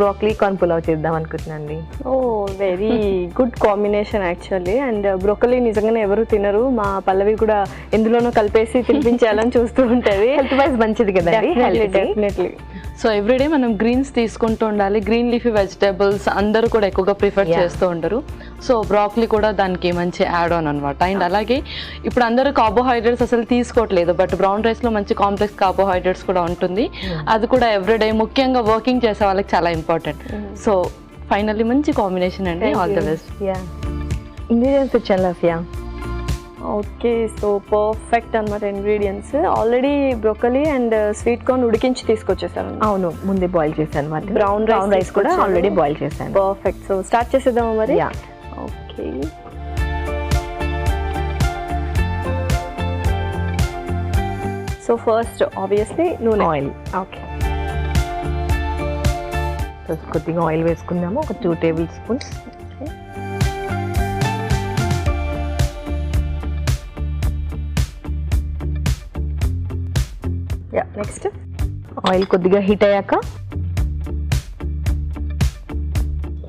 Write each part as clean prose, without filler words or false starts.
Broccoli corn pulao చేద్దాం అనుకుంటున్నానండి. Oh very good combination actually. And broccoli నిజంగానే ఎవరు తినరు, మా పల్లవి కూడా ఎందులోనో కలిపేసి తినిపించాలని చూస్తూ ఉంటుంది. హెల్త్ వైజ్ మంచిది కదండి. డెఫినెట్లీ. సో ఎవ్రీడే మనం గ్రీన్స్ తీసుకుంటూ ఉండాలి. గ్రీన్ లీఫీ వెజిటేబుల్స్ అందరూ కూడా ఎక్కువగా ప్రిఫర్ చేస్తూ ఉంటారు. సో బ్రాకలీ కూడా దానికి మంచి యాడ్ ఆన్ అనమాట. అండ్ అలాగే ఇప్పుడు అందరూ కార్బోహైడ్రేట్స్ అసలు తీసుకోవట్లేదు, బట్ బ్రౌన్ రైస్లో మంచి కాంప్లెక్స్ కార్బోహైడ్రేట్స్ కూడా ఉంటుంది. అది కూడా ఎవ్రీడే ముఖ్యంగా వర్కింగ్ చేసే వాళ్ళకి చాలా ఇంపార్టెంట్. సో ఫైనల్లీ మంచి కాంబినేషన్ అండి. All the best. ఇంగ్రీడియంట్స్ వచ్చాను లఫియా. ఓకే, సో పర్ఫెక్ట్ అనమాట ingredients. Already broccoli and sweet corn ఉడికించి తీసుకొచ్చేసాను. అవును, ముందే బాయిల్ చేశాను. మరి బ్రౌన్ రైస్ కూడా ఆల్రెడీ బాయిల్ చేశాను. పర్ఫెక్ట్. సో స్టార్ట్ చేసేద్దామా మరి? ఓకే. సో ఫస్ట్ ఆబ్వియస్లీ నూనె, ఆయిల్. ఓకే. కొద్దిగా ఆయిల్ వేసుకుందాము, ఒక 2 టేబుల్ స్పూన్స్. నెక్స్ట్ ఆయిల్ కొద్దిగా హీట్ అయ్యాక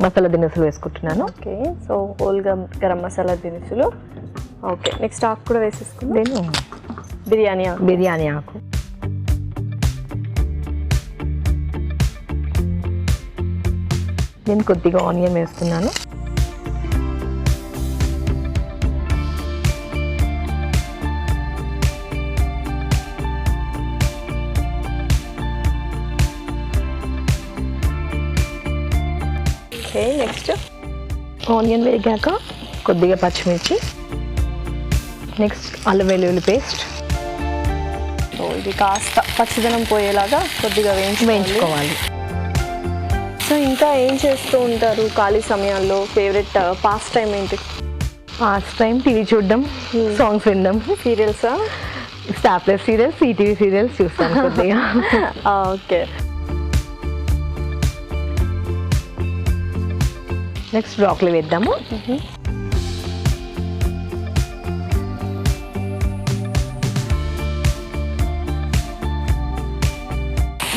మసాలా దినుసులు వేసుకుంటున్నాను. Okay, so whole garam masala దినుసులు. ఓకే, నెక్స్ట్ ఆకు కూడా వేసేసుకుందాం. నేను బిర్యానీ ఆకు. నేను కొద్దిగా ఆనియన్ వేస్తున్నాను. ఓకే, నెక్స్ట్ ఆనియన్ వేగాక కొద్దిగా పచ్చిమిర్చి, నెక్స్ట్ అల్లం వెల్లుల్లి పేస్ట్. సో ఇది కాస్త పచ్చిదనం పోయేలాగా కొద్దిగా వేయించుకోవాలి. సో ఇంకా ఏం చేస్తూ ఉంటారు ఖాళీ సమయాల్లో? ఫేవరెట్ పాస్ట్ టైం ఏంటి? పాస్ట్ టైం టీవీ చూడడం, సాంగ్స్ వినడం. సీరియల్సా? Star Plus serials, ETV serials చూస్తాను కొద్దిగా. ఓకే. నెక్స్ట్ బ్రాకలీ వేద్దాము.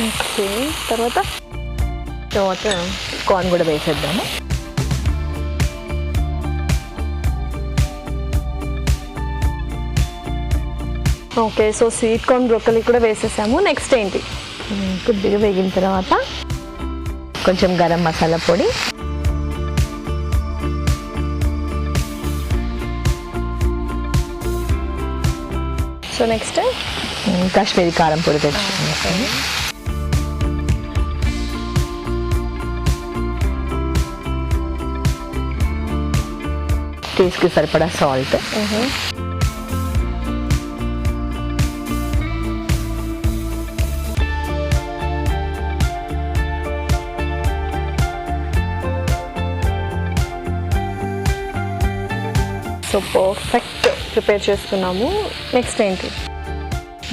ఓకే, తర్వాత కార్న్ కూడా వేసేద్దాము. Okay, so sweet corn broccoli కూడా వేసేసాము. నెక్స్ట్ ఏంటి? కొద్దిగా వేగిన తర్వాత కొంచెం గరం మసాలా పొడి, సో నెక్స్ట్ కాశ్మీరీ కారం పొడి తెచ్చుకున్నాను. టేస్ట్కి సరిపడా సాల్ట్, సో పర్ఫెక్ట్ ప్రిపేర్ చేసుకున్నాము. నెక్స్ట్ ఏంటి?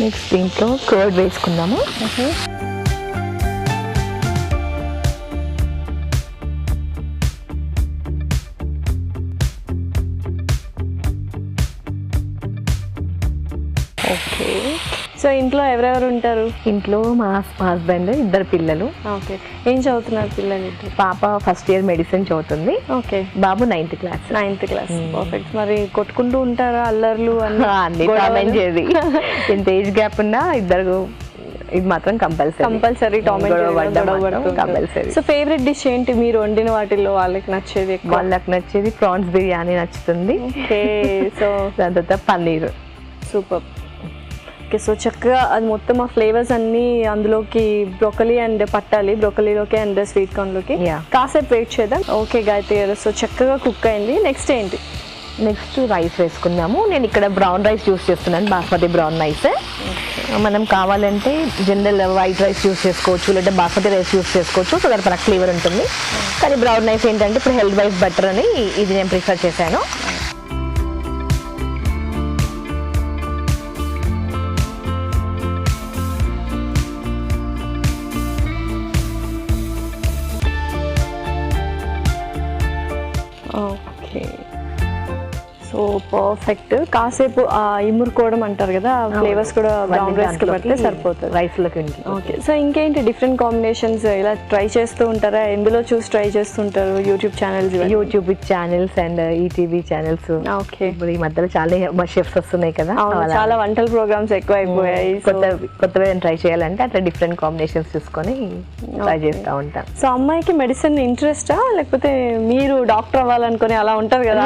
నెక్స్ట్ దీంట్లో కర్డ్ వేసుకుందాము. ఓకే, సో ఇంట్లో ఎవరెవరు ఉంటారు? ఇంట్లో మా హస్బెండ్, 2 పిల్లలు. ఓకే, ఏం చదువుతున్నారు పిల్లలు? పాప ఫస్ట్ ఇయర్ మెడిసిన్ చదువుతుంది. ఓకే, బాబు 9th క్లాస్. పర్ఫెక్ట్. మరి కొట్టుకుంటూ ఉంటారా? అల్లర్లు అన్ని చేది. ఎంత ఏజ్ గ్యాప్ ఉన్నా ఇద్దరు ఇది మాత్రం compulsory compulsory. So favourite dish ఏంటి మీరు వండిన వాటిల్లో? వాళ్ళకి నచ్చేది ప్రాన్స్ బిర్యానీ నచ్చుతుంది. ఓకే, సో దాని తర్వాత పన్నీర్. సూపర్. ఓకే, సో చక్కగా అది మొత్తం ఆ ఫ్లేవర్స్ అన్నీ అందులోకి బ్రోకలీ అండ్ పట్టాలి, బ్రోకలీలోకి అండ్ స్వీట్ కార్న్లోకి. కాసేపు వెయిట్ చేద్దాం. ఓకే గాయత్రి గారు, సో చక్కగా కుక్ అయింది. నెక్స్ట్ ఏంటి? నెక్స్ట్ రైస్ వేసుకుందాము. నేను ఇక్కడ బ్రౌన్ రైస్ యూస్ చేస్తున్నాను, బాస్మతి బ్రౌన్ రైస్. మనం కావాలంటే జనరల్ వైట్ రైస్ యూస్ చేసుకోవచ్చు, లేదా బాస్మతి రైస్ యూస్ చేసుకోవచ్చు. సో దాని మనకు ఫ్లేవర్ ఉంటుంది. కానీ బ్రౌన్ రైస్ ఏంటంటే ఇప్పుడు హెల్త్ వైజ్ బెటర్ అని ఇది నేను ప్రిఫర్ చేశాను. Okay, so perfect. కాసేపు ఇమురుకోవడం అంటారు కదా, ఫ్లేవర్స్ కూడా బ్రౌన్ రైస్ కి పడితే సరిపోతుంది రైస్ లోకి. ఓకే. సో ఇంకేంటి డిఫరెంట్ కాంబినేషన్స్ ఇలా ట్రై చేస్తూ ఉంటారా? ఎందులో చూసి ట్రై చేస్తుంటారు? YouTube channels and ETV channels. Okay. ఇప్పుడు ఈ మధ్యలో చాలా షెఫ్స్ వస్తున్నాయి కదా, చాలా వంటల ప్రోగ్రామ్స్ ఎక్కువ అయిపోయాయి. కొత్తగా ట్రై చేయాలంటే అట్లా డిఫరెంట్ కాంబినేషన్స్ చూసుకొని ట్రై చేస్తూ ఉంటాం. సో అమ్మాయికి మెడిసిన్ ఇంట్రెస్టా, లేకపోతే మీరు డాక్టర్ అవ్వాలనుకుని అలా ఉంటారు కదా?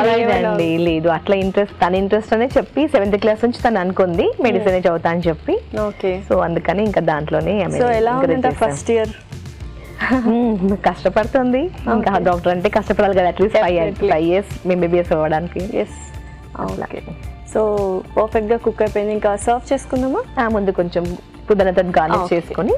లేదు, అట్లా తన ఇంట్రెస్ట్ అనే చెప్పి 7th క్లాస్ నుంచి తను అనుకుంది మెడిసిన్ చదువుతా అని చెప్పి. ఓకే. సో అందుకని ఇంకా దాంట్లోనే. సో ఎలా ఉంది ఫస్ట్ ఇయర్? కష్టపడుతుంది. ఇంకా డాక్టర్ అంటే కష్టపడాలి కదా, అట్లీస్ట్ 5 years MBBS అవ్వడానికి. ఓకే. సో పర్ఫెక్ట్ గా కుక్ అయిపోయింది. ఇంకా సర్వ్ చేసుకుందామా? ముందు కొంచెం పుదీనాతో గార్నిష్ చేసుకొని.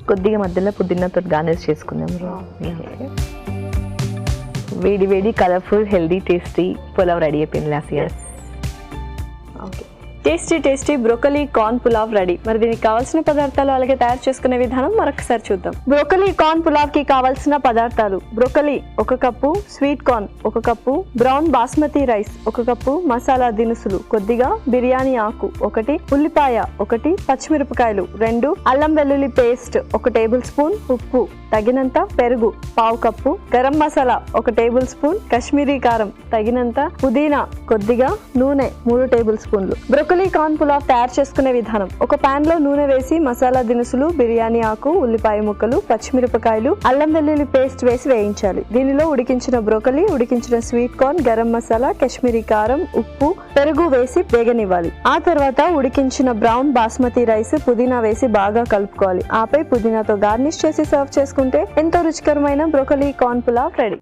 కొద్దిగా మధ్యలో పుదీనాతో గార్నిష్ చేసుకుందాం. వేడి వేడి colourful healthy tasty pulao ready అయిపోయింది last. Okay. Tasty broccoli corn pulao ready. మరి దీనికి కావాల్సిన పదార్థాలు అలాగే తయారు చేసుకునే విధానం మరొకసారి చూద్దాం. బ్రోకలీ కార్న్ పులావ్ కి కావాల్సిన పదార్థాలు: broccoli 1 cup, sweet corn 1 cup, brown basmati rice 1 cup, masala దినుసులు కొద్దిగా, బిర్యానీ ఆకు 1, ఉల్లిపాయ 1, పచ్చిమిరపకాయలు 2, అల్లం వెల్లుల్లి పేస్ట్ 1 టేబుల్ స్పూన్, ఉప్పు తగినంత, పెరుగు 1/2 cup, garam masala 1 table spoon, Kashmiri కారం తగినంత, పుదీనా కొద్దిగా, నూనె 3 టేబుల్ స్పూన్లు. బ్రోకలీ కార్న్ పులావ్ తయారు చేసుకునే విధానం: ఒక పాన్ లో నూనె వేసి మసాలా దినుసులు, బిర్యానీ ఆకు, ఉల్లిపాయ ముక్కలు, పచ్చిమిరపకాయలు, అల్లం వెల్లుల్లి పేస్ట్ వేసి వేయించాలి. దీనిలో ఉడికించిన బ్రోకలీ, ఉడికించిన స్వీట్ కార్న్, గరం మసాలా, కాశ్మీరీ కారం, ఉప్పు, పెరుగు వేసి వేగనివ్వాలి. ఆ తర్వాత ఉడికించిన బ్రౌన్ బాస్మతి రైస్, పుదీనా వేసి బాగా కలుపుకోవాలి. ఆపై పుదీనాతో గార్నిష్ చేసి సర్వ్ చేసుకుంటే ఎంతో రుచికరమైన బ్రోకలీ కార్న్ పులావ్ రెడీ.